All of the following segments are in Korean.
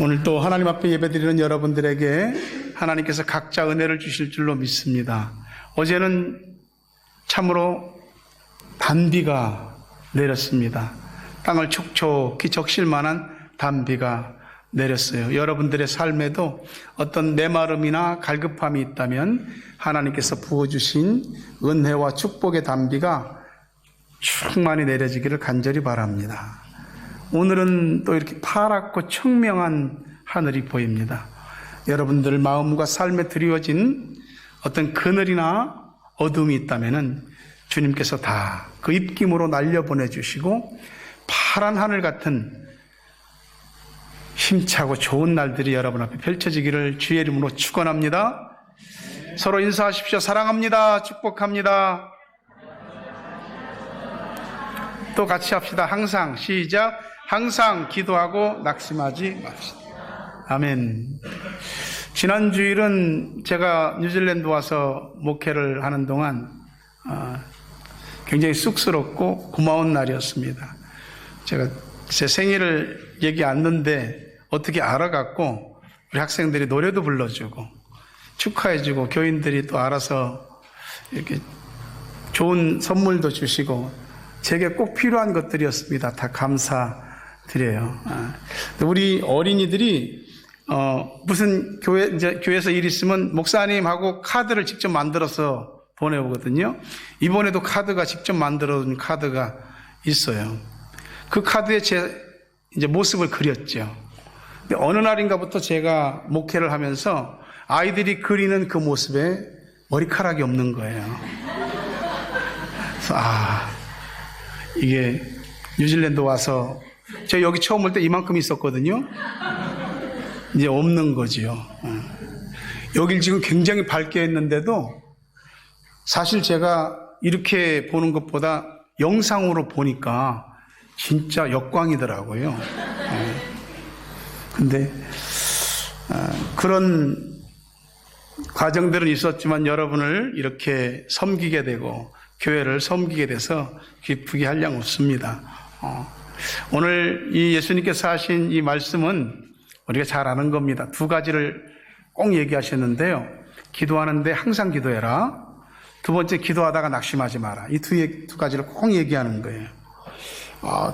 오늘 또 하나님 앞에 예배드리는 여러분들에게 하나님께서 각자 은혜를 주실 줄로 믿습니다. 어제는 참으로 단비가 내렸습니다. 땅을 촉촉히 적실 만한 단비가 내렸어요. 여러분들의 삶에도 어떤 메마름이나 갈급함이 있다면 하나님께서 부어주신 은혜와 축복의 단비가 충만히 내려지기를 간절히 바랍니다. 오늘은 또 이렇게 파랗고 청명한 하늘이 보입니다. 여러분들 마음과 삶에 드리워진 어떤 그늘이나 어둠이 있다면 주님께서 다 그 입김으로 날려보내주시고 파란 하늘 같은 힘차고 좋은 날들이 여러분 앞에 펼쳐지기를 주의 이름으로 축원합니다. 서로 인사하십시오. 사랑합니다. 축복합니다. 또 같이 합시다. 항상 시작. 항상 기도하고 낙심하지 맙시다. 아멘. 지난 주일은 제가 뉴질랜드 와서 목회를 하는 동안 굉장히 쑥스럽고 고마운 날이었습니다. 제가 제 생일을 얘기 안 했는데 어떻게 알아갖고 우리 학생들이 노래도 불러주고 축하해주고 교인들이 또 알아서 이렇게 좋은 선물도 주시고 제게 꼭 필요한 것들이었습니다. 다 감사드려요. 우리 어린이들이 무슨 교회에서 일 있으면 목사님하고 카드를 직접 만들어서 보내오거든요. 이번에도 카드가 직접 만들어둔 카드가 있어요. 그 카드에 제 이제 모습을 그렸죠. 근데 어느 날인가부터 제가 목회를 하면서 아이들이 그리는 그 모습에 머리카락이 없는 거예요. 그래서 이게 뉴질랜드 와서 제가 여기 처음 올 때 이만큼 있었거든요. 이제 없는 거지요. 여길 지금 굉장히 밝게 했는데도 사실 제가 이렇게 보는 것보다 영상으로 보니까 진짜 역광이더라고요. 근데 그런 과정들은 있었지만 여러분을 이렇게 섬기게 되고 교회를 섬기게 돼서 기쁘게 할 양 없습니다. 오늘 이 예수님께서 하신 이 말씀은 우리가 잘 아는 겁니다. 두 가지를 꼭 얘기하셨는데요. 기도하는데 항상 기도해라. 두 번째, 기도하다가 낙심하지 마라. 이 두 가지를 꼭 얘기하는 거예요.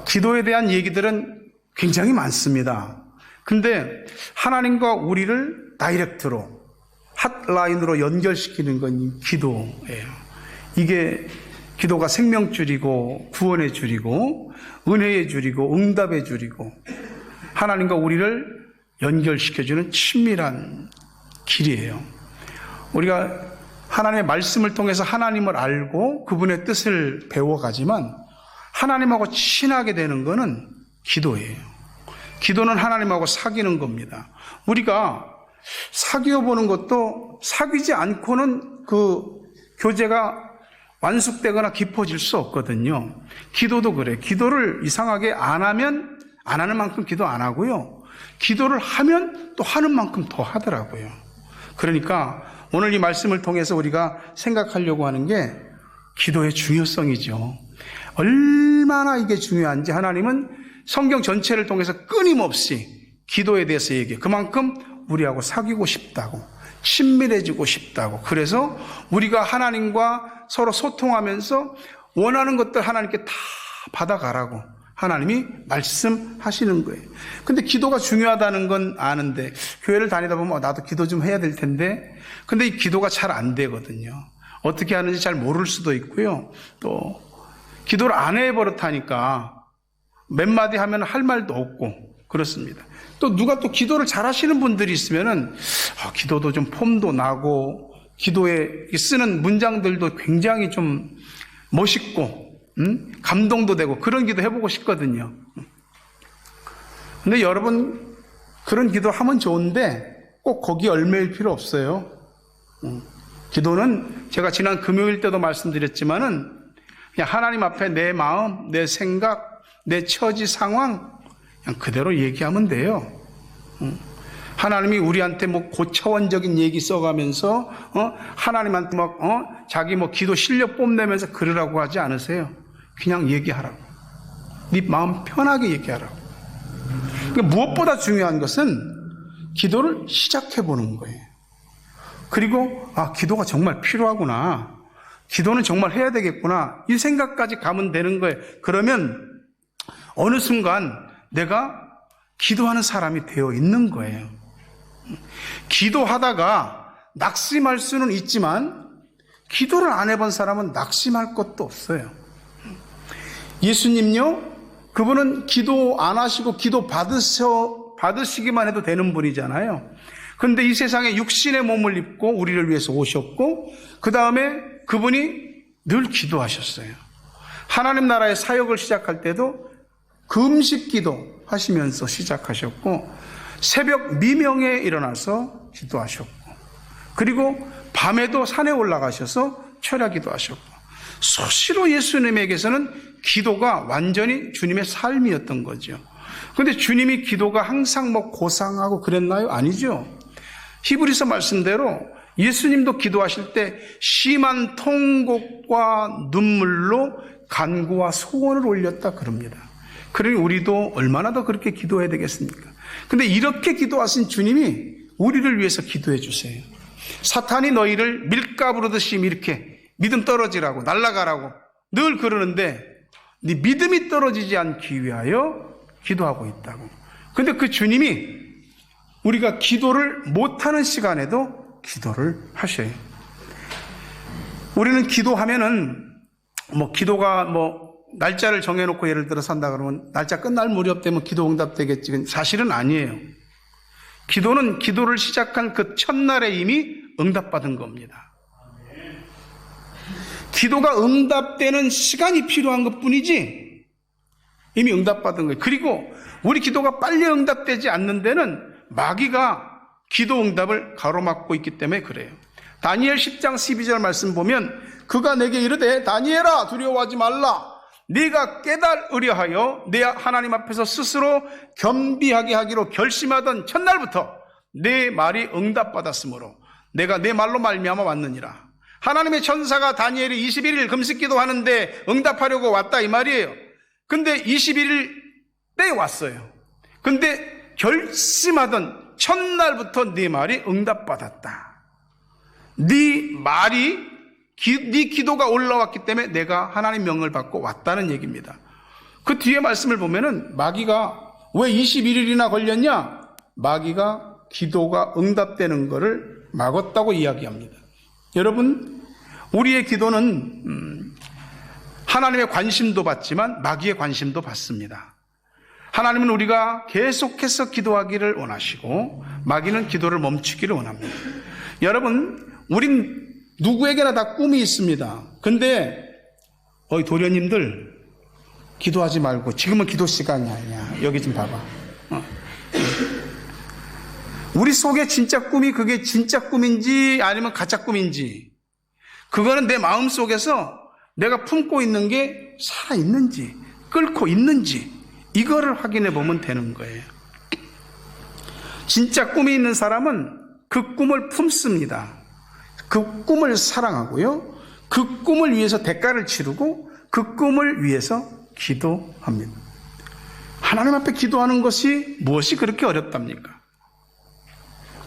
기도에 대한 얘기들은 굉장히 많습니다. 근데 하나님과 우리를 다이렉트로 핫라인으로 연결시키는 건 기도예요. 이게 기도가 생명줄이고 구원의 줄이고 은혜의 줄이고 응답의 줄이고 하나님과 우리를 연결시켜주는 친밀한 길이에요. 우리가 하나님의 말씀을 통해서 하나님을 알고 그분의 뜻을 배워가지만 하나님하고 친하게 되는 것은 기도예요. 기도는 하나님하고 사귀는 겁니다. 우리가 사귀어 보는 것도 사귀지 않고는 그 교제가 완숙되거나 깊어질 수 없거든요. 기도도 그래. 기도를 이상하게 안 하면 안 하는 만큼 기도 안 하고요. 기도를 하면 또 하는 만큼 더 하더라고요. 그러니까 오늘 이 말씀을 통해서 우리가 생각하려고 하는 게 기도의 중요성이죠. 얼마나 이게 중요한지 하나님은 성경 전체를 통해서 끊임없이 기도에 대해서 얘기해요. 그만큼 우리하고 사귀고 싶다고, 친밀해지고 싶다고. 그래서 우리가 하나님과 서로 소통하면서 원하는 것들 하나님께 다 받아가라고 하나님이 말씀하시는 거예요. 근데 기도가 중요하다는 건 아는데 교회를 다니다 보면 나도 기도 좀 해야 될 텐데 근데 이 기도가 잘 안 되거든요. 어떻게 하는지 잘 모를 수도 있고요. 또 기도를 안 해버릇하니까 몇 마디 하면 할 말도 없고 그렇습니다. 또 누가 또 기도를 잘 하시는 분들이 있으면은 기도도 좀 폼도 나고 기도에 쓰는 문장들도 굉장히 좀 멋있고 감동도 되고 그런 기도 해보고 싶거든요. 근데 여러분 그런 기도 하면 좋은데 꼭 거기 얽매일 필요 없어요. 기도는 제가 지난 금요일 때도 말씀드렸지만은 그냥 하나님 앞에 내 마음, 내 생각, 내 처지 상황 그냥 그대로 얘기하면 돼요. 하나님이 우리한테 뭐 고차원적인 얘기 써가면서 하나님한테 막 자기 뭐 기도 실력 뽐내면서 그러라고 하지 않으세요. 그냥 얘기하라고. 네 마음 편하게 얘기하라고. 그러니까 무엇보다 중요한 것은 기도를 시작해 보는 거예요. 그리고 기도가 정말 필요하구나. 기도는 정말 해야 되겠구나. 이 생각까지 가면 되는 거예요. 그러면 어느 순간 내가 기도하는 사람이 되어 있는 거예요. 기도하다가 낙심할 수는 있지만 기도를 안 해본 사람은 낙심할 것도 없어요. 예수님요, 그분은 기도 안 하시고 기도 받으시기만 해도 되는 분이잖아요. 그런데 이 세상에 육신의 몸을 입고 우리를 위해서 오셨고, 그 다음에 그분이 늘 기도하셨어요. 하나님 나라의 사역을 시작할 때도 금식 기도 하시면서 시작하셨고, 새벽 미명에 일어나서 기도하셨고, 그리고 밤에도 산에 올라가셔서 철야 기도하셨고, 수시로 예수님에게서는 기도가 완전히 주님의 삶이었던 거죠. 그런데 주님이 기도가 항상 고상하고 그랬나요? 아니죠. 히브리서 말씀대로 예수님도 기도하실 때 심한 통곡과 눈물로 간구와 소원을 올렸다 그럽니다. 그러니 우리도 얼마나 더 그렇게 기도해야 되겠습니까? 근데 이렇게 기도하신 주님이 우리를 위해서 기도해 주세요. 사탄이 너희를 밀가부르듯이 이렇게 믿음 떨어지라고, 날아가라고 늘 그러는데 네 믿음이 떨어지지 않기 위하여 기도하고 있다고. 근데 그 주님이 우리가 기도를 못하는 시간에도 기도를 하셔요. 우리는 기도하면은 기도가 날짜를 정해놓고 예를 들어 산다 그러면 날짜 끝날 무렵 되면 기도 응답되겠지. 사실은 아니에요. 기도는 기도를 시작한 그 첫날에 이미 응답받은 겁니다. 기도가 응답되는 시간이 필요한 것뿐이지 이미 응답받은 거예요. 그리고 우리 기도가 빨리 응답되지 않는 데는 마귀가 기도 응답을 가로막고 있기 때문에 그래요. 다니엘 10장 12절 말씀 보면 그가 내게 이르되 다니엘아 두려워하지 말라. 네가 깨달으려 하여 내 하나님 앞에서 스스로 겸비하게 하기로 결심하던 첫날부터 내 말이 응답받았으므로 내가 내 말로 말미암아 왔느니라. 하나님의 천사가 다니엘이 21일 금식기도 하는데 응답하려고 왔다 이 말이에요. 근데 21일 때 왔어요. 근데 결심하던 첫날부터 네 말이 응답받았다. 네 기도가 올라왔기 때문에 내가 하나님 명을 받고 왔다는 얘기입니다. 그 뒤에 말씀을 보면은 마귀가 왜 21일이나 걸렸냐? 마귀가 기도가 응답되는 것을 막았다고 이야기합니다. 여러분, 우리의 기도는 하나님의 관심도 받지만 마귀의 관심도 받습니다. 하나님은 우리가 계속해서 기도하기를 원하시고 마귀는 기도를 멈추기를 원합니다. 여러분, 우린 누구에게나 다 꿈이 있습니다. 근데 도련님들 기도하지 말고 지금은 기도 시간이 아니야. 여기 좀 봐봐. 우리 속에 진짜 꿈이 그게 진짜 꿈인지 아니면 가짜 꿈인지, 그거는 내 마음 속에서 내가 품고 있는 게 살아있는지 끓고 있는지 이거를 확인해 보면 되는 거예요. 진짜 꿈이 있는 사람은 그 꿈을 품습니다. 그 꿈을 사랑하고요, 그 꿈을 위해서 대가를 치르고 그 꿈을 위해서 기도합니다. 하나님 앞에 기도하는 것이 무엇이 그렇게 어렵답니까?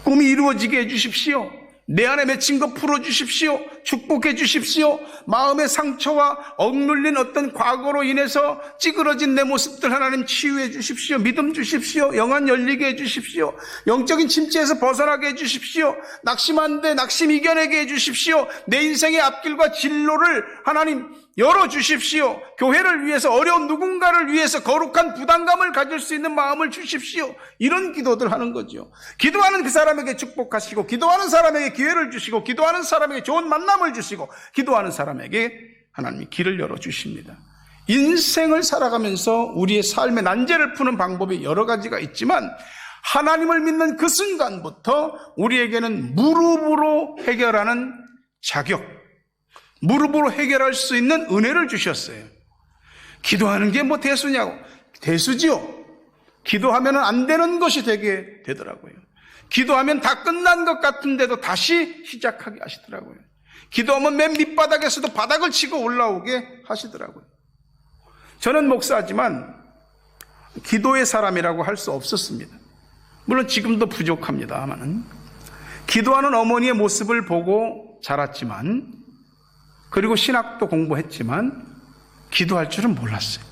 꿈이 이루어지게 해주십시오. 내 안에 맺힌 거 풀어주십시오. 축복해 주십시오. 마음의 상처와 억눌린 어떤 과거로 인해서 찌그러진 내 모습들 하나님 치유해 주십시오. 믿음 주십시오. 영안 열리게 해 주십시오. 영적인 침체에서 벗어나게 해 주십시오. 낙심한데 낙심 이겨내게 해 주십시오. 내 인생의 앞길과 진로를 하나님 열어주십시오. 교회를 위해서, 어려운 누군가를 위해서 거룩한 부담감을 가질 수 있는 마음을 주십시오. 이런 기도들 하는 거죠. 기도하는 그 사람에게 축복하시고, 기도하는 사람에게 기회를 주시고, 기도하는 사람에게 좋은 만남을 주시고, 기도하는 사람에게 하나님이 길을 열어주십니다. 인생을 살아가면서 우리의 삶의 난제를 푸는 방법이 여러 가지가 있지만 하나님을 믿는 그 순간부터 우리에게는 무릎으로 해결하는 자격, 무릎으로 해결할 수 있는 은혜를 주셨어요. 기도하는 게 뭐 대수냐고. 대수지요. 기도하면 안 되는 것이 되게 되더라고요. 기도하면 다 끝난 것 같은데도 다시 시작하게 하시더라고요. 기도하면 맨 밑바닥에서도 바닥을 치고 올라오게 하시더라고요. 저는 목사지만 기도의 사람이라고 할 수 없었습니다. 물론 지금도 부족합니다만은 기도하는 어머니의 모습을 보고 자랐지만, 그리고 신학도 공부했지만 기도할 줄은 몰랐어요.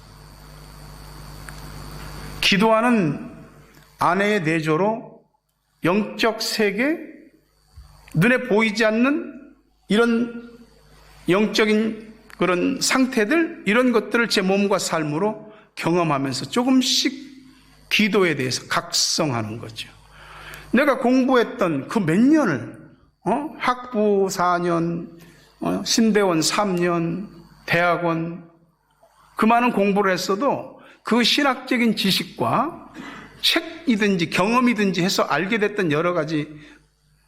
기도하는 아내의 내조로 영적 세계, 눈에 보이지 않는 이런 영적인 그런 상태들, 이런 것들을 제 몸과 삶으로 경험하면서 조금씩 기도에 대해서 각성하는 거죠. 내가 공부했던 그 몇 년을, 학부 4년, 신대원 3년, 대학원, 그 많은 공부를 했어도 그 신학적인 지식과 책이든지 경험이든지 해서 알게 됐던 여러 가지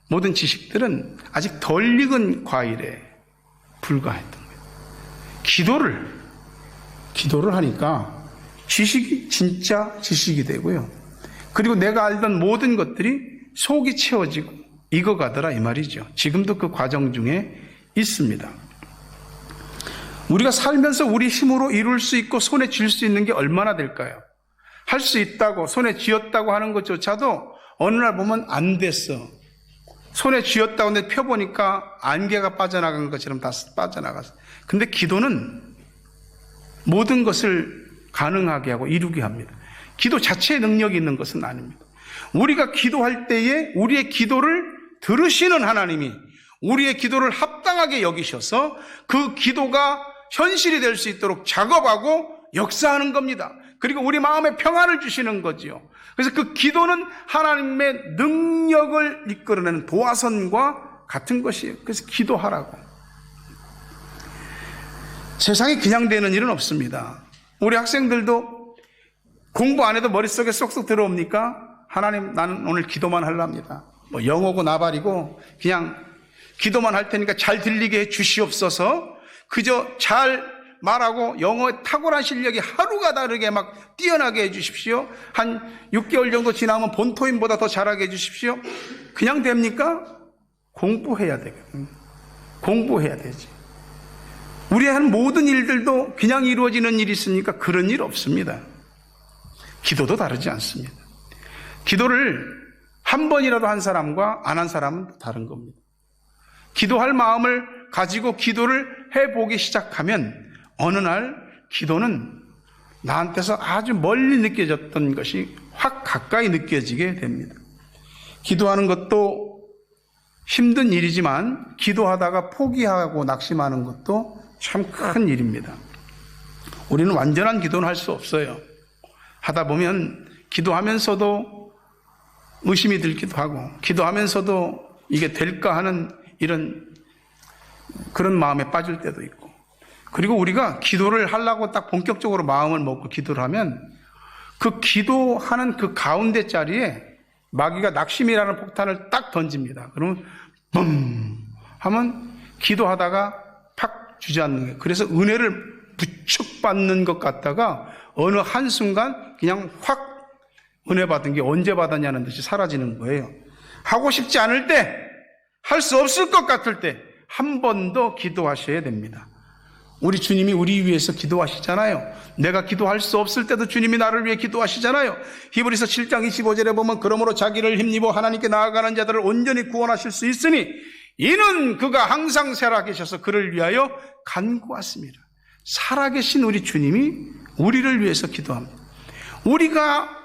모든 지식들은 아직 덜 익은 과일에 불과했던 거예요. 기도를 하니까 지식이 진짜 지식이 되고요. 그리고 내가 알던 모든 것들이 속이 채워지고 익어가더라 이 말이죠. 지금도 그 과정 중에 있습니다. 우리가 살면서 우리 힘으로 이룰 수 있고 손에 쥘 수 있는 게 얼마나 될까요? 할 수 있다고 손에 쥐었다고 하는 것조차도 어느 날 보면 안 됐어. 손에 쥐었다고 근데 펴보니까 안개가 빠져나간 것처럼 다 빠져나갔어. 근데 기도는 모든 것을 가능하게 하고 이루게 합니다. 기도 자체의 능력이 있는 것은 아닙니다. 우리가 기도할 때에 우리의 기도를 들으시는 하나님이 우리의 기도를 합당하게 여기셔서 그 기도가 현실이 될 수 있도록 작업하고 역사하는 겁니다. 그리고 우리 마음에 평안을 주시는 거지요. 그래서 그 기도는 하나님의 능력을 이끌어내는 도화선과 같은 것이에요. 그래서 기도하라고. 세상에 그냥 되는 일은 없습니다. 우리 학생들도 공부 안 해도 머릿속에 쏙쏙 들어옵니까? 하나님, 나는 오늘 기도만 하려합니다. 뭐 영어고 나발이고 그냥 기도만 할 테니까 잘 들리게 해 주시옵소서. 그저 잘 말하고 영어의 탁월한 실력이 하루가 다르게 막 뛰어나게 해 주십시오. 한 6개월 정도 지나면 본토인보다 더 잘하게 해 주십시오. 그냥 됩니까? 공부해야 되거든요. 공부해야 되지. 우리의 하는 모든 일들도 그냥 이루어지는 일이 있으니까 그런 일 없습니다. 기도도 다르지 않습니다. 기도를 한 번이라도 한 사람과 안 한 사람은 다른 겁니다. 기도할 마음을 가지고 기도를 해보기 시작하면 어느 날 기도는 나한테서 아주 멀리 느껴졌던 것이 확 가까이 느껴지게 됩니다. 기도하는 것도 힘든 일이지만 기도하다가 포기하고 낙심하는 것도 참 큰 일입니다. 우리는 완전한 기도는 할 수 없어요. 하다 보면 기도하면서도 의심이 들기도 하고 기도하면서도 이게 될까 하는 이런 그런 마음에 빠질 때도 있고, 그리고 우리가 기도를 하려고 딱 본격적으로 마음을 먹고 기도를 하면 그 기도하는 그 가운데 자리에 마귀가 낙심이라는 폭탄을 딱 던집니다. 그러면 嘣 하면 기도하다가 팍 주저앉는 거예요. 그래서 은혜를 부축받는 것 같다가 어느 한순간 그냥 확 은혜 받은 게 언제 받았냐는 듯이 사라지는 거예요. 하고 싶지 않을 때, 할 수 없을 것 같을 때 한 번 더 기도하셔야 됩니다. 우리 주님이 우리 위해서 기도하시잖아요. 내가 기도할 수 없을 때도 주님이 나를 위해 기도하시잖아요. 히브리서 7장 25절에 보면 그러므로 자기를 힘입어 하나님께 나아가는 자들을 온전히 구원하실 수 있으니 이는 그가 항상 살아계셔서 그를 위하여 간구하십니다. 살아계신 우리 주님이 우리를 위해서 기도합니다. 우리가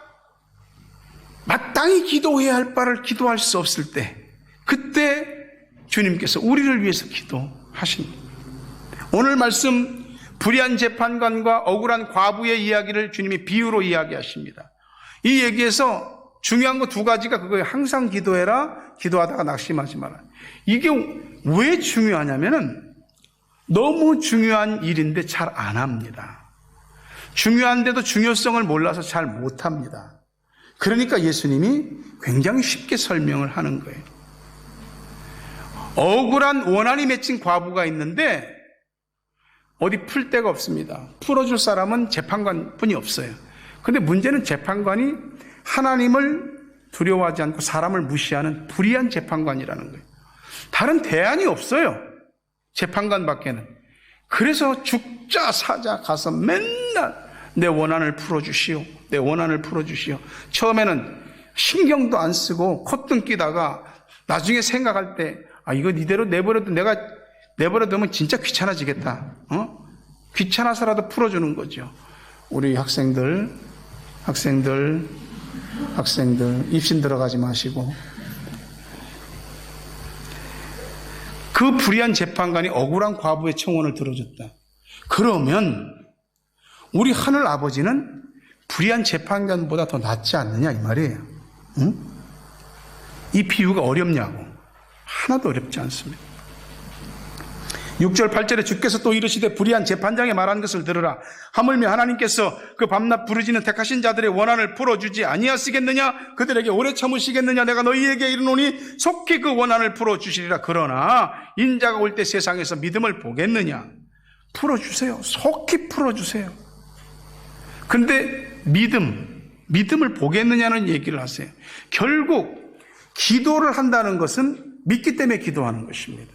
마땅히 기도해야 할 바를 기도할 수 없을 때, 그때 주님께서 우리를 위해서 기도하십니다. 오늘 말씀 불의한 재판관과 억울한 과부의 이야기를 주님이 비유로 이야기하십니다. 이 얘기에서 중요한 거 두 가지가 그거예요. 항상 기도해라, 기도하다가 낙심하지 마라. 이게 왜 중요하냐면은 너무 중요한 일인데 잘 안 합니다. 중요한데도 중요성을 몰라서 잘 못합니다. 그러니까 예수님이 굉장히 쉽게 설명을 하는 거예요. 억울한 원한이 맺힌 과부가 있는데 어디 풀 데가 없습니다. 풀어줄 사람은 재판관뿐이 없어요. 그런데 문제는 재판관이 하나님을 두려워하지 않고 사람을 무시하는 불의한 재판관이라는 거예요. 다른 대안이 없어요. 재판관밖에는. 그래서 죽자 사자 가서 맨날 내 원한을 풀어주시오, 내 원한을 풀어주시오. 처음에는 신경도 안 쓰고 콧등 끼다가 나중에 생각할 때 이거 이대로 내버려도 내가 내버려두면 진짜 귀찮아지겠다. 귀찮아서라도 풀어주는 거죠. 우리 학생들 입신 들어가지 마시고 그 불의한 재판관이 억울한 과부의 청원을 들어줬다. 그러면 우리 하늘 아버지는 불의한 재판관보다 더 낫지 않느냐 이 말이에요. 응? 이 비유가 어렵냐고. 하나도 어렵지 않습니다. 6절 8절에 주께서 또 이르시되 불의한 재판장이 말한 것을 들으라. 하물며 하나님께서 그 밤낮 부르짖는 택하신 자들의 원한을 풀어주지 아니하시겠느냐? 그들에게 오래 참으시겠느냐? 내가 너희에게 이르노니 속히 그 원한을 풀어주시리라. 그러나 인자가 올 때 세상에서 믿음을 보겠느냐? 풀어주세요. 속히 풀어주세요. 그런데 믿음을 보겠느냐는 얘기를 하세요. 결국 기도를 한다는 것은 믿기 때문에 기도하는 것입니다.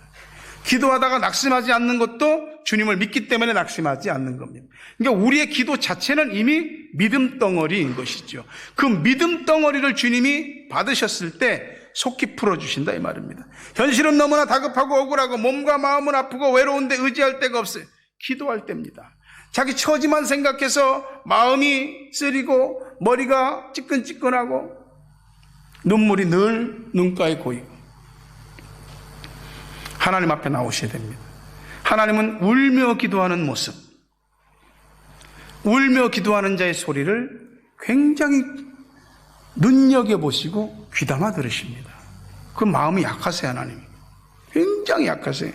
기도하다가 낙심하지 않는 것도 주님을 믿기 때문에 낙심하지 않는 겁니다. 그러니까 우리의 기도 자체는 이미 믿음 덩어리인 것이죠. 그 믿음 덩어리를 주님이 받으셨을 때 속히 풀어주신다 이 말입니다. 현실은 너무나 다급하고 억울하고 몸과 마음은 아프고 외로운데 의지할 데가 없어요. 기도할 때입니다. 자기 처지만 생각해서 마음이 쓰리고 머리가 찌끈찌끈하고 눈물이 늘 눈가에 고이고 하나님 앞에 나오셔야 됩니다. 하나님은 울며 기도하는 모습, 울며 기도하는 자의 소리를 굉장히 눈여겨보시고 귀담아 들으십니다. 그 마음이 약하세요. 하나님이 굉장히 약하세요.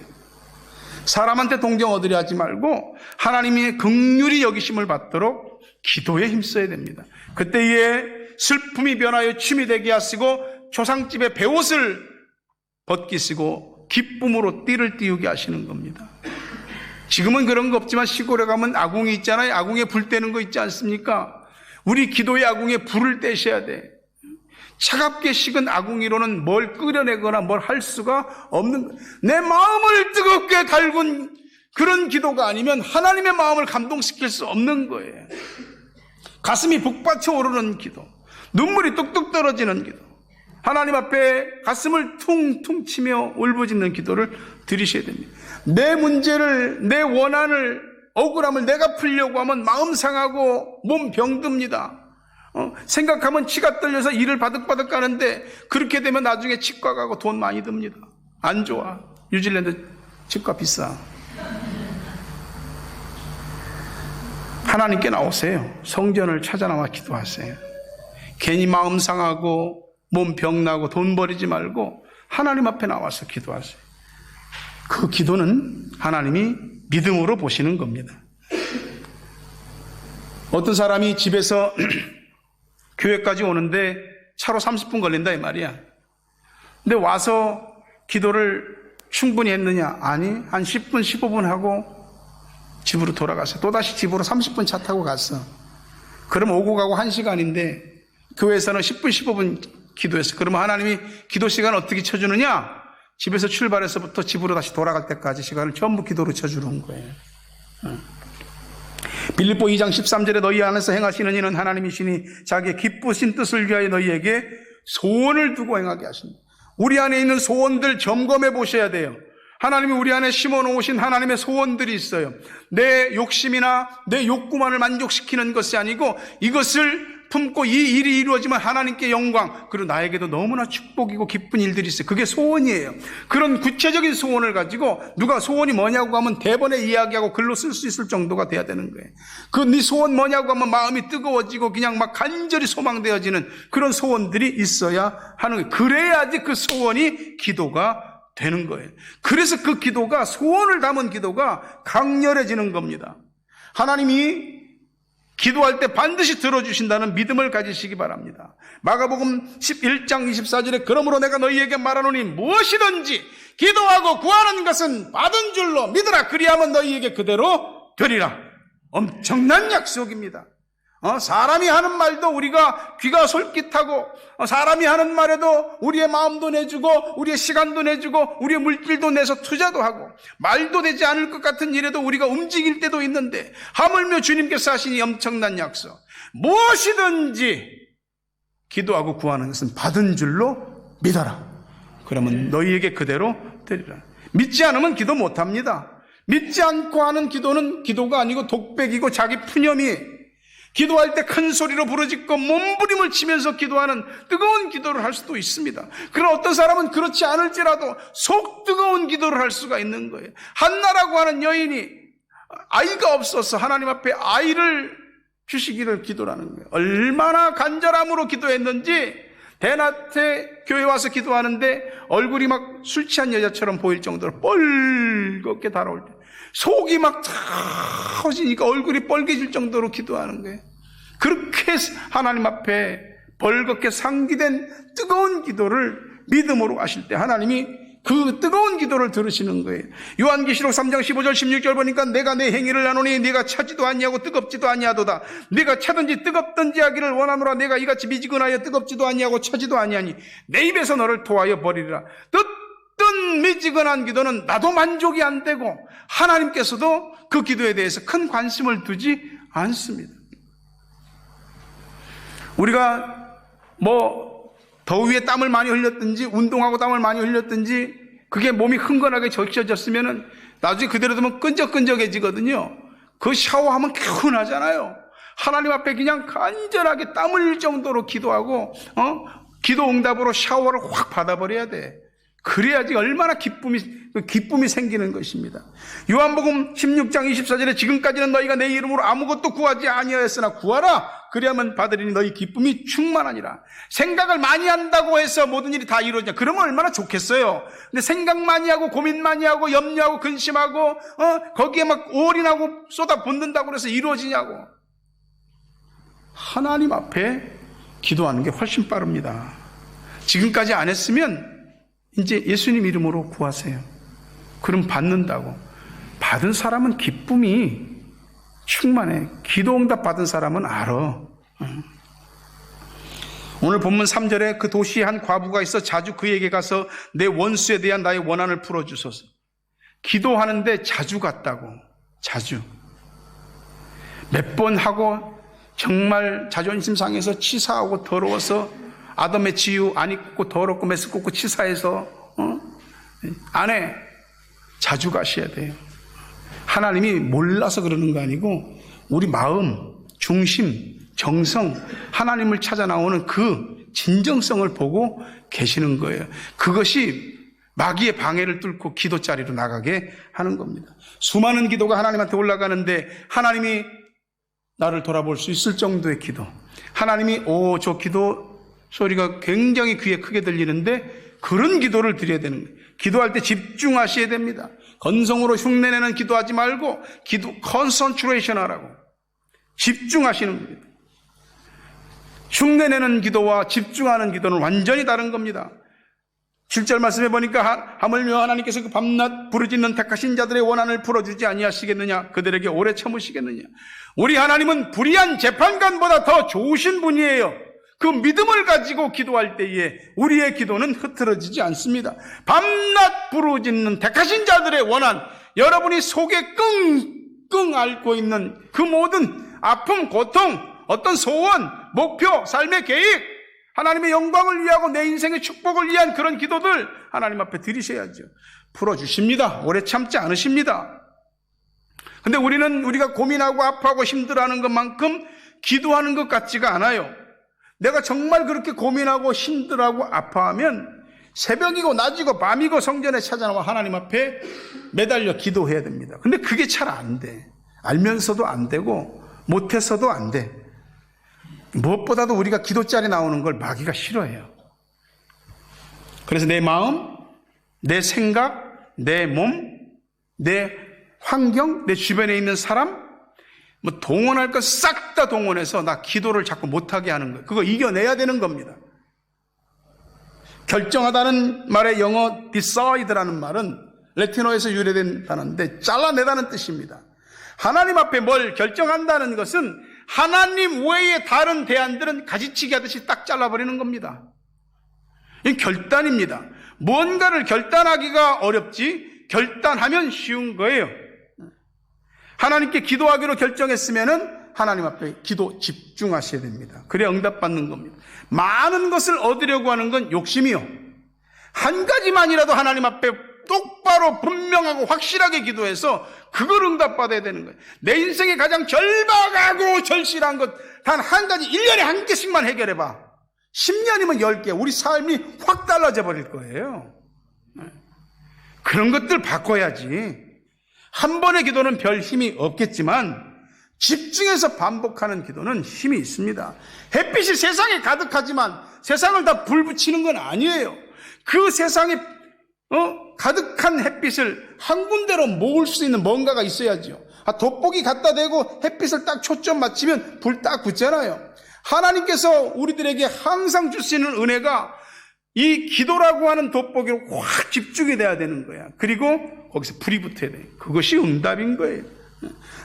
사람한테 동정 얻으려 하지 말고 하나님의 긍휼히 여기심을 받도록 기도에 힘써야 됩니다. 그때에 슬픔이 변하여 춤이 되게 하시고 조상집에 베옷을 벗기시고 기쁨으로 띠를 띄우게 하시는 겁니다. 지금은 그런 거 없지만 시골에 가면 아궁이 있잖아요. 아궁이에 불 떼는 거 있지 않습니까? 우리 기도의 아궁이에 불을 떼셔야 돼. 차갑게 식은 아궁이로는 뭘 끓여내거나 뭘 할 수가 없는, 내 마음을 뜨겁게 달군 그런 기도가 아니면 하나님의 마음을 감동시킬 수 없는 거예요. 가슴이 북받쳐 오르는 기도, 눈물이 뚝뚝 떨어지는 기도, 하나님 앞에 가슴을 퉁퉁 치며 울부짖는 기도를 드리셔야 됩니다. 내 문제를, 내 원한을, 억울함을 내가 풀려고 하면 마음 상하고 몸 병듭니다. 생각하면 치가 떨려서 이를 바득바득 가는데 그렇게 되면 나중에 치과 가고 돈 많이 듭니다. 안 좋아. 뉴질랜드 치과 비싸. 하나님께 나오세요. 성전을 찾아 나와 기도하세요. 괜히 마음 상하고 몸 병나고 돈 버리지 말고 하나님 앞에 나와서 기도하세요. 그 기도는 하나님이 믿음으로 보시는 겁니다. 어떤 사람이 집에서 교회까지 오는데 차로 30분 걸린다 이 말이야. 근데 와서 기도를 충분히 했느냐? 아니, 한 10분 15분 하고 집으로 돌아갔어요. 또다시 집으로 30분 차 타고 갔어. 그럼 오고 가고 1시간인데 교회에서는 10분 15분 기도했어. 그러면 하나님이 기도 시간을 어떻게 쳐주느냐? 집에서 출발해서부터 집으로 다시 돌아갈 때까지 시간을 전부 기도로 쳐주는 거예요. 빌립보 2장 13절에 너희 안에서 행하시는 이는 하나님이시니 자기의 기쁘신 뜻을 위하여 너희에게 소원을 두고 행하게 하십니다. 우리 안에 있는 소원들 점검해 보셔야 돼요. 하나님이 우리 안에 심어놓으신 하나님의 소원들이 있어요. 내 욕심이나 내 욕구만을 만족시키는 것이 아니고 이것을 품고 이 일이 이루어지면 하나님께 영광, 그리고 나에게도 너무나 축복이고 기쁜 일들이 있어요. 그게 소원이에요. 그런 구체적인 소원을 가지고 누가 소원이 뭐냐고 하면 대번에 이야기하고 글로 쓸 수 있을 정도가 돼야 되는 거예요. 그 네 소원 뭐냐고 하면 마음이 뜨거워지고 그냥 막 간절히 소망되어지는 그런 소원들이 있어야 하는 거예요. 그래야지 그 소원이 기도가 되는 거예요. 그래서 그 기도가, 소원을 담은 기도가 강렬해지는 겁니다. 하나님이 기도할 때 반드시 들어주신다는 믿음을 가지시기 바랍니다. 마가복음 11장 24절에 그러므로 내가 너희에게 말하노니 무엇이든지 기도하고 구하는 것은 받은 줄로 믿으라. 그리하면 너희에게 그대로 되리라. 엄청난 약속입니다. 사람이 하는 말도 우리가 귀가 솔깃하고, 사람이 하는 말에도 우리의 마음도 내주고 우리의 시간도 내주고 우리의 물질도 내서 투자도 하고 말도 되지 않을 것 같은 일에도 우리가 움직일 때도 있는데, 하물며 주님께서 하신 이 엄청난 약속, 무엇이든지 기도하고 구하는 것은 받은 줄로 믿어라. 그러면 너희에게 그대로 되리라. 믿지 않으면 기도 못합니다. 믿지 않고 하는 기도는 기도가 아니고 독백이고 자기 푸념이, 기도할 때 큰 소리로 부르짖고 몸부림을 치면서 기도하는 뜨거운 기도를 할 수도 있습니다. 그러나 어떤 사람은 그렇지 않을지라도 속 뜨거운 기도를 할 수가 있는 거예요. 한나라고 하는 여인이 아이가 없어서 하나님 앞에 아이를 주시기를 기도하는 거예요. 얼마나 간절함으로 기도했는지 대낮에 교회 와서 기도하는데 얼굴이 막 술 취한 여자처럼 보일 정도로 뻘겋게 달아올 때 속이 막 터지니까 얼굴이 빨개질 정도로 기도하는 거예요. 그렇게 하나님 앞에 벌겋게 상기된 뜨거운 기도를 믿음으로 하실 때 하나님이 그 뜨거운 기도를 들으시는 거예요. 요한계시록 3장 15절 16절 보니까 내가 내 행위를 아노니 네가 차지도 아니하고 뜨겁지도 아니하도다. 네가 차든지 뜨겁든지 하기를 원하노라. 내가 이같이 미지근하여 뜨겁지도 아니하고 차지도 아니하니 내 입에서 너를 토하여 버리리라. 뜻든 미지근한 기도는 나도 만족이 안 되고 하나님께서도 그 기도에 대해서 큰 관심을 두지 않습니다. 우리가 더위에 땀을 많이 흘렸든지 운동하고 땀을 많이 흘렸든지 그게 몸이 흥건하게 적셔졌으면 나중에 그대로 두면 끈적끈적해지거든요. 그 샤워하면 개운하잖아요. 하나님 앞에 그냥 간절하게 땀 흘릴 정도로 기도하고 기도 응답으로 샤워를 확 받아버려야 돼. 그래야지 얼마나 기쁨이 생기는 것입니다. 요한복음 16장 24절에 지금까지는 너희가 내 이름으로 아무것도 구하지 아니하였으나 구하라. 그리하면 받으리니 너희 기쁨이 충만하니라. 생각을 많이 한다고 해서 모든 일이 다 이루어지냐? 그러면 얼마나 좋겠어요. 근데 생각 많이 하고 고민 많이 하고 염려하고 근심하고 거기에 막 올인하고 쏟아붓는다고 해서 이루어지냐고. 하나님 앞에 기도하는 게 훨씬 빠릅니다. 지금까지 안 했으면 이제 예수님 이름으로 구하세요. 그럼 받는다고. 받은 사람은 기쁨이 충만해. 기도 응답 받은 사람은 알아. 오늘 본문 3절에 그 도시에 한 과부가 있어 자주 그에게 가서 내 원수에 대한 나의 원한을 풀어주소서. 기도하는데 자주 갔다고. 자주. 몇 번 하고 정말 자존심 상해서 치사하고 더러워서 아담의 지유 안 입고 더럽고 메스껍고 치사해서 안 해. 자주 가셔야 돼요. 하나님이 몰라서 그러는 거 아니고 우리 마음, 중심, 정성, 하나님을 찾아 나오는 그 진정성을 보고 계시는 거예요. 그것이 마귀의 방해를 뚫고 기도 자리로 나가게 하는 겁니다. 수많은 기도가 하나님한테 올라가는데 하나님이 나를 돌아볼 수 있을 정도의 기도. 하나님이 저 기도 소리가 굉장히 귀에 크게 들리는데 그런 기도를 드려야 되는 거예요. 기도할 때 집중하셔야 됩니다. 건성으로 흉내내는 기도하지 말고 컨센트레이션 하라고. 집중하시는 겁니다. 흉내내는 기도와 집중하는 기도는 완전히 다른 겁니다. 7절 말씀해 보니까 하물며 하나님께서 그 밤낮 부르짖는 택하신 자들의 원한을 풀어주지 아니하시겠느냐? 그들에게 오래 참으시겠느냐? 우리 하나님은 불의한 재판관보다 더 좋으신 분이에요. 그 믿음을 가지고 기도할 때에 우리의 기도는 흐트러지지 않습니다. 밤낮 부르짖는 택하신 자들의 원한, 여러분이 속에 끙끙 앓고 있는 그 모든 아픔, 고통, 어떤 소원, 목표, 삶의 계획, 하나님의 영광을 위하고 내 인생의 축복을 위한 그런 기도들 하나님 앞에 드리셔야죠. 풀어주십니다. 오래 참지 않으십니다. 근데 우리가 고민하고 아파하고 힘들어하는 것만큼 기도하는 것 같지가 않아요. 내가 정말 그렇게 고민하고 힘들어하고 아파하면 새벽이고 낮이고 밤이고 성전에 찾아나와 하나님 앞에 매달려 기도해야 됩니다. 근데 그게 잘 안 돼. 알면서도 안 되고 못해서도 안 돼. 무엇보다도 우리가 기도자리 나오는 걸 마귀가 싫어해요. 그래서 내 마음, 내 생각, 내 몸, 내 환경, 내 주변에 있는 사람, 동원할 것 싹 다 동원해서 나 기도를 자꾸 못하게 하는 거예요. 그거 이겨내야 되는 겁니다. 결정하다는 말의 영어 decide라는 말은 라틴어에서 유래된 단어인데 잘라내다는 뜻입니다. 하나님 앞에 뭘 결정한다는 것은 하나님 외의 다른 대안들은 가지치기 하듯이 딱 잘라버리는 겁니다. 이 결단입니다. 뭔가를 결단하기가 어렵지 결단하면 쉬운 거예요. 하나님께 기도하기로 결정했으면은 하나님 앞에 기도 집중하셔야 됩니다. 그래야 응답받는 겁니다. 많은 것을 얻으려고 하는 건 욕심이요. 한 가지만이라도 하나님 앞에 똑바로 분명하고 확실하게 기도해서 그걸 응답받아야 되는 거예요. 내 인생에 가장 절박하고 절실한 것 단 한 가지 1년에 한 개씩만 해결해봐. 10년이면 10개. 우리 삶이 확 달라져 버릴 거예요. 그런 것들 바꿔야지. 한 번의 기도는 별 힘이 없겠지만 집중해서 반복하는 기도는 힘이 있습니다. 햇빛이 세상에 가득하지만 세상을 다 불 붙이는 건 아니에요. 그 세상에 가득한 햇빛을 한 군데로 모을 수 있는 뭔가가 있어야죠. 돋보기 갖다 대고 햇빛을 딱 초점 맞추면 불 딱 붙잖아요. 하나님께서 우리들에게 항상 주시는 은혜가 이 기도라고 하는 돋보기로 확 집중이 돼야 되는 거야. 그리고 거기서 불이 붙어야 돼. 그것이 응답인 거예요.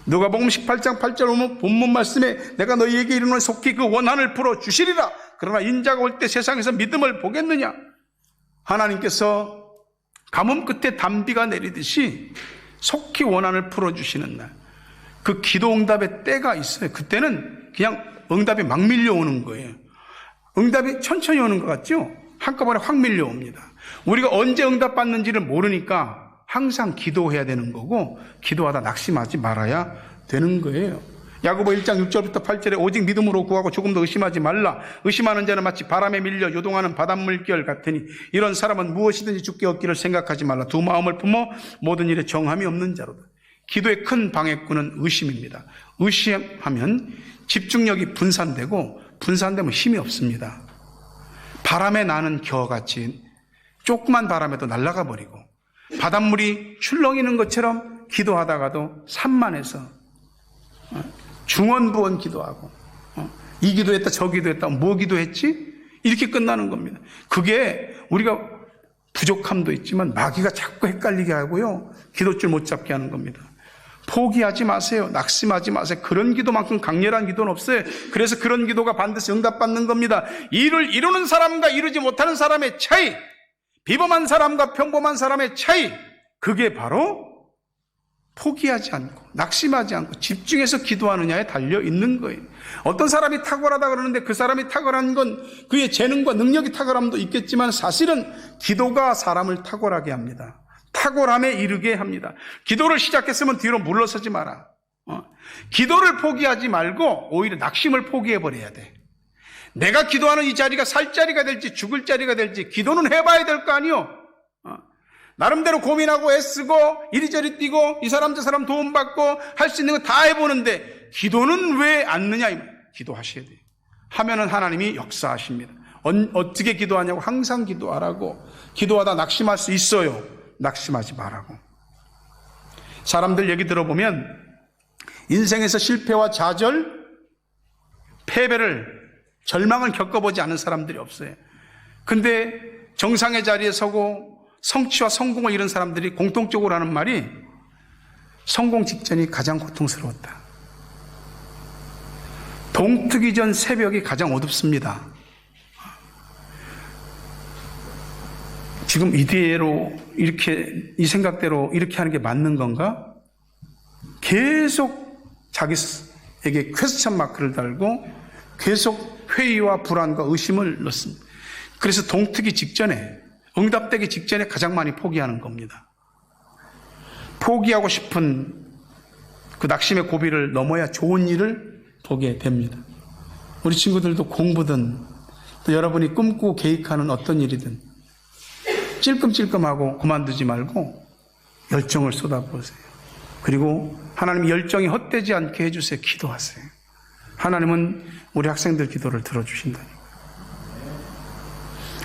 누가복음 18장 8절 본문 말씀에 내가 너희에게 이르노니 속히 그 원한을 풀어 주시리라. 그러나 인자가 올 때 세상에서 믿음을 보겠느냐. 하나님께서 가뭄 끝에 단비가 내리듯이 속히 원한을 풀어주시는 날, 그 기도 응답의 때가 있어요. 그때는 그냥 응답이 막 밀려오는 거예요. 응답이 천천히 오는 것 같죠? 한꺼번에 확 밀려옵니다. 우리가 언제 응답받는지를 모르니까 항상 기도해야 되는 거고, 기도하다 낙심하지 말아야 되는 거예요. 야고보 1장 6절부터 8절에 오직 믿음으로 구하고 조금도 의심하지 말라. 의심하는 자는 마치 바람에 밀려 요동하는 바닷물결 같으니 이런 사람은 무엇이든지 주께 얻기를 생각하지 말라. 두 마음을 품어 모든 일에 정함이 없는 자로다. 기도의 큰 방해꾼은 의심입니다. 의심하면 집중력이 분산되고 분산되면 힘이 없습니다. 바람에 나는 겨같이 조그만 바람에도 날아가 버리고 바닷물이 출렁이는 것처럼 기도하다가도 산만해서 중언부언 기도하고 이 기도했다 저 기도했다 뭐 기도했지? 이렇게 끝나는 겁니다. 그게 우리가 부족함도 있지만 마귀가 자꾸 헷갈리게 하고요. 기도줄 못 잡게 하는 겁니다. 포기하지 마세요. 낙심하지 마세요. 그런 기도만큼 강렬한 기도는 없어요. 그래서 그런 기도가 반드시 응답받는 겁니다. 일을 이루는 사람과 이루지 못하는 사람의 차이, 비범한 사람과 평범한 사람의 차이, 그게 바로 포기하지 않고 낙심하지 않고 집중해서 기도하느냐에 달려 있는 거예요. 어떤 사람이 탁월하다 그러는데 그 사람이 탁월한 건 그의 재능과 능력이 탁월함도 있겠지만 사실은 기도가 사람을 탁월하게 합니다. 탁월함에 이르게 합니다. 기도를 시작했으면 뒤로 물러서지 마라. 기도를 포기하지 말고 오히려 낙심을 포기해버려야 돼. 내가 기도하는 이 자리가 살 자리가 될지 죽을 자리가 될지 기도는 해봐야 될 거 아니요. 나름대로 고민하고 애쓰고 이리저리 뛰고 이 사람 저 사람 도움받고 할 수 있는 거 다 해보는데 기도는 왜 안 느냐. 기도하셔야 돼요. 하면은 하나님이 역사하십니다. 어떻게 기도하냐고 항상 기도하라고. 기도하다 낙심할 수 있어요. 낙심하지 말라고. 사람들 얘기 들어보면 인생에서 실패와 좌절, 패배를, 절망을 겪어보지 않은 사람들이 없어요. 근데 정상의 자리에 서고 성취와 성공을 이룬 사람들이 공통적으로 하는 말이 성공 직전이 가장 고통스러웠다. 동트기 전 새벽이 가장 어둡습니다. 지금 이대로 이렇게 이 생각대로 이렇게 하는 게 맞는 건가? 계속 자기에게 퀘스천 마크를 달고 계속 회의와 불안과 의심을 넣습니다. 그래서 동트기 직전에 응답되기 직전에 가장 많이 포기하는 겁니다. 포기하고 싶은 그 낙심의 고비를 넘어야 좋은 일을 보게 됩니다. 우리 친구들도 공부든 또 여러분이 꿈꾸고 계획하는 어떤 일이든 찔끔찔끔하고 그만두지 말고 열정을 쏟아부으세요. 그리고 하나님 열정이 헛되지 않게 해주세요. 기도하세요. 하나님은 우리 학생들 기도를 들어주신다니까.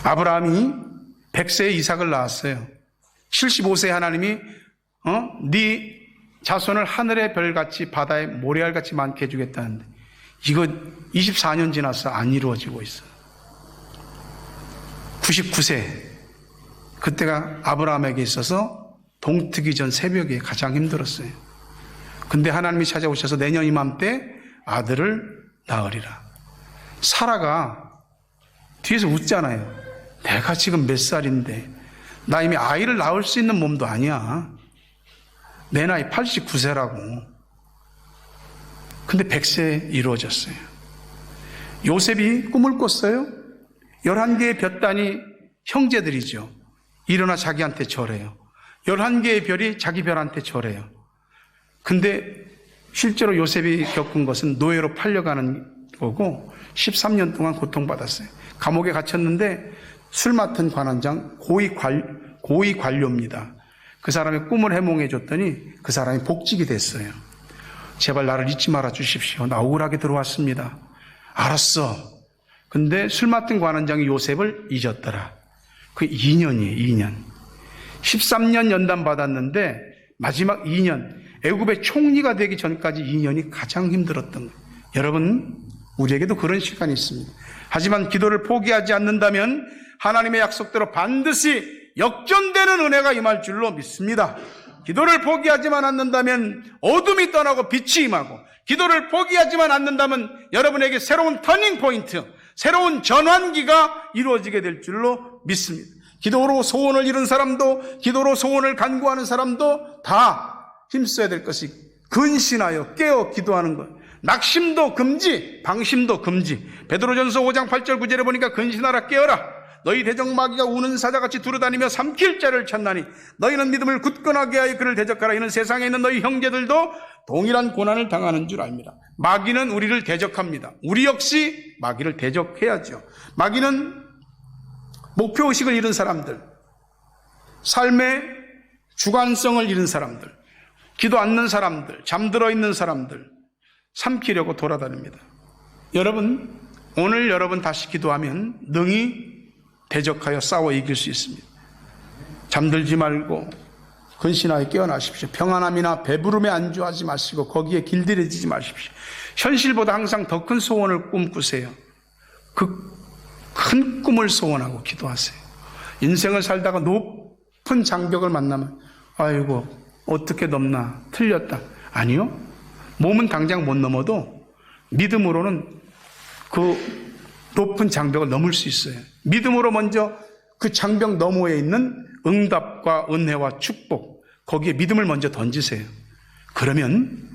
아브라함이 100세에 이삭을 낳았어요. 75세에 하나님이 네 자손을 하늘의 별같이 바다의 모래알같이 많게 해주겠다는데 이거 24년 지나서 안 이루어지고 있어요. 99세 그때가 아브라함에게 있어서 동트기 전 새벽에 가장 힘들었어요. 근데 하나님이 찾아오셔서 내년 이맘때 아들을 낳으리라. 사라가 뒤에서 웃잖아요. 내가 지금 몇 살인데 나 이미 아이를 낳을 수 있는 몸도 아니야. 내 나이 89세라고. 근데 100세에 이루어졌어요. 요셉이 꿈을 꿨어요. 11개의 볕단이 형제들이죠. 일어나 자기한테 절해요. 11개의 별이 자기 별한테 절해요. 근데 실제로 요셉이 겪은 것은 노예로 팔려가는 거고 13년 동안 고통받았어요. 감옥에 갇혔는데 술 맡은 관원장 고위 관료입니다. 그 사람의 꿈을 해몽해 줬더니 그 사람이 복직이 됐어요. 제발 나를 잊지 말아 주십시오. 나 억울하게 들어왔습니다. 알았어. 근데 술 맡은 관원장이 요셉을 잊었더라. 그 2년이에요. 2년. 13년 연단 받았는데 마지막 2년 애굽의 총리가 되기 전까지 2년이 가장 힘들었던 거예요. 여러분, 우리에게도 그런 시간이 있습니다. 하지만 기도를 포기하지 않는다면 하나님의 약속대로 반드시 역전되는 은혜가 임할 줄로 믿습니다. 기도를 포기하지만 않는다면 어둠이 떠나고 빛이 임하고, 기도를 포기하지만 않는다면 여러분에게 새로운 터닝 포인트, 새로운 전환기가 이루어지게 될 줄로 믿습니다. 기도로 소원을 이룬 사람도, 기도로 소원을 간구하는 사람도 다 힘써야 될 것이 근신하여 깨어 기도하는 것. 낙심도 금지, 방심도 금지. 베드로전서 5장 8절 9절에 보니까 근신하라, 깨어라. 너희 대적마귀가 우는 사자같이 두루다니며 삼킬 자를 찾나니 너희는 믿음을 굳건하게 하여 그를 대적하라. 이는 세상에 있는 너희 형제들도 동일한 고난을 당하는 줄 압니다. 마귀는 우리를 대적합니다. 우리 역시 마귀를 대적해야죠. 마귀는 목표의식을 잃은 사람들, 삶의 주관성을 잃은 사람들, 기도 않는 사람들, 잠들어 있는 사람들 삼키려고 돌아다닙니다. 여러분, 오늘 여러분 다시 기도하면 능히 대적하여 싸워 이길 수 있습니다. 잠들지 말고 근신하여 깨어나십시오. 평안함이나 배부름에 안주하지 마시고 거기에 길들여지지 마십시오. 현실보다 항상 더 큰 소원을 꿈꾸세요. 그 큰 꿈을 소원하고 기도하세요. 인생을 살다가 높은 장벽을 만나면 아이고 어떻게 넘나, 틀렸다. 아니요. 몸은 당장 못 넘어도 믿음으로는 그 높은 장벽을 넘을 수 있어요. 믿음으로 먼저 그 장벽 너머에 있는 응답과 은혜와 축복, 거기에 믿음을 먼저 던지세요. 그러면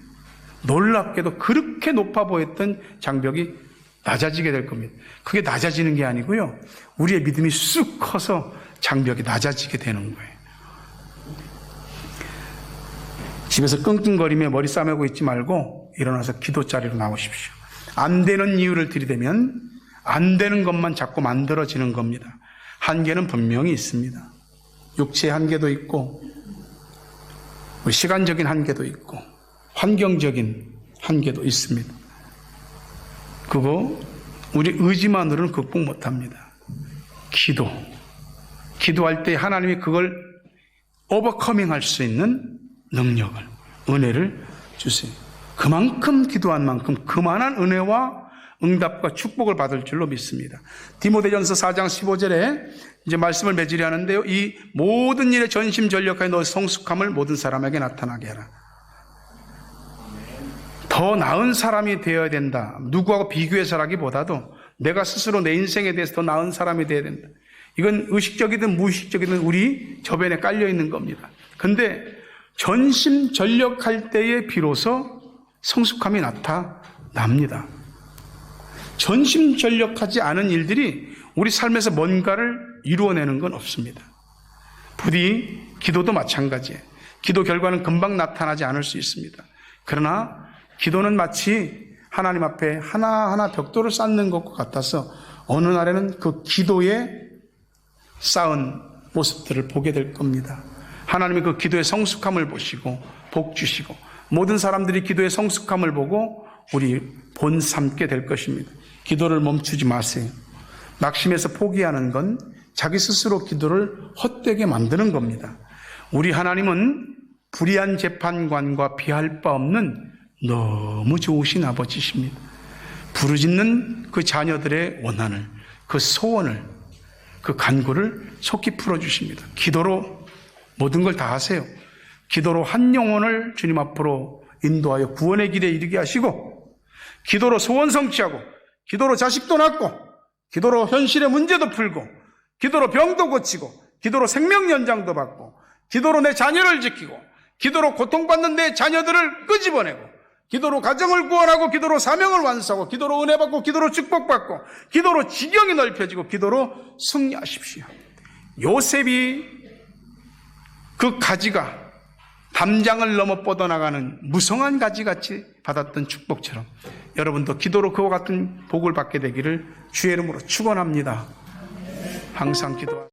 놀랍게도 그렇게 높아 보였던 장벽이 낮아지게 될 겁니다. 그게 낮아지는 게 아니고요, 우리의 믿음이 쑥 커서 장벽이 낮아지게 되는 거예요. 집에서 끙끙거리며 머리 싸매고 있지 말고 일어나서 기도 자리로 나오십시오. 안 되는 이유를 들이대면 안 되는 것만 자꾸 만들어지는 겁니다. 한계는 분명히 있습니다. 육체의 한계도 있고 시간적인 한계도 있고 환경적인 한계도 있습니다. 그거 우리 의지만으로는 극복 못합니다. 기도할 때 하나님이 그걸 오버커밍할 수 있는 능력을, 은혜를 주세요. 그만큼 기도한 만큼 그만한 은혜와 응답과 축복을 받을 줄로 믿습니다. 디모데전서 4장 15절에 이제 말씀을 맺으려 하는데요. 이 모든 일에 전심전력하여 너의 성숙함을 모든 사람에게 나타나게 하라. 더 나은 사람이 되어야 된다. 누구하고 비교해서라기보다도 내가 스스로 내 인생에 대해서 더 나은 사람이 되어야 된다. 이건 의식적이든 무의식적이든 우리 저변에 깔려있는 겁니다. 근데 전심전력할 때에 비로소 성숙함이 나타납니다. 전심전력하지 않은 일들이 우리 삶에서 뭔가를 이루어내는 건 없습니다. 부디 기도도 마찬가지예요. 기도 결과는 금방 나타나지 않을 수 있습니다. 그러나 기도는 마치 하나님 앞에 하나하나 벽돌을 쌓는 것과 같아서 어느 날에는 그 기도에 쌓은 모습들을 보게 될 겁니다. 하나님이 그 기도의 성숙함을 보시고 복 주시고 모든 사람들이 기도의 성숙함을 보고 우리 본 삼게 될 것입니다. 기도를 멈추지 마세요. 낙심해서 포기하는 건 자기 스스로 기도를 헛되게 만드는 겁니다. 우리 하나님은 불의한 재판관과 비할 바 없는 너무 좋으신 아버지십니다. 부르짖는 그 자녀들의 원한을, 그 소원을, 그 간구를 속히 풀어주십니다. 기도로 모든 걸 다 하세요. 기도로 한 영혼을 주님 앞으로 인도하여 구원의 길에 이르게 하시고, 기도로 소원 성취하고, 기도로 자식도 낳고, 기도로 현실의 문제도 풀고, 기도로 병도 고치고, 기도로 생명 연장도 받고, 기도로 내 자녀를 지키고, 기도로 고통받는 내 자녀들을 끄집어내고, 기도로 가정을 구원하고, 기도로 사명을 완수하고, 기도로 은혜 받고, 기도로 축복받고, 기도로 지경이 넓혀지고, 기도로 승리하십시오. 요셉이 그 가지가 담장을 넘어 뻗어나가는 무성한 가지같이 받았던 축복처럼 여러분도 기도로 그와 같은 복을 받게 되기를 주의 이름으로 축원합니다. 항상 기도하세요.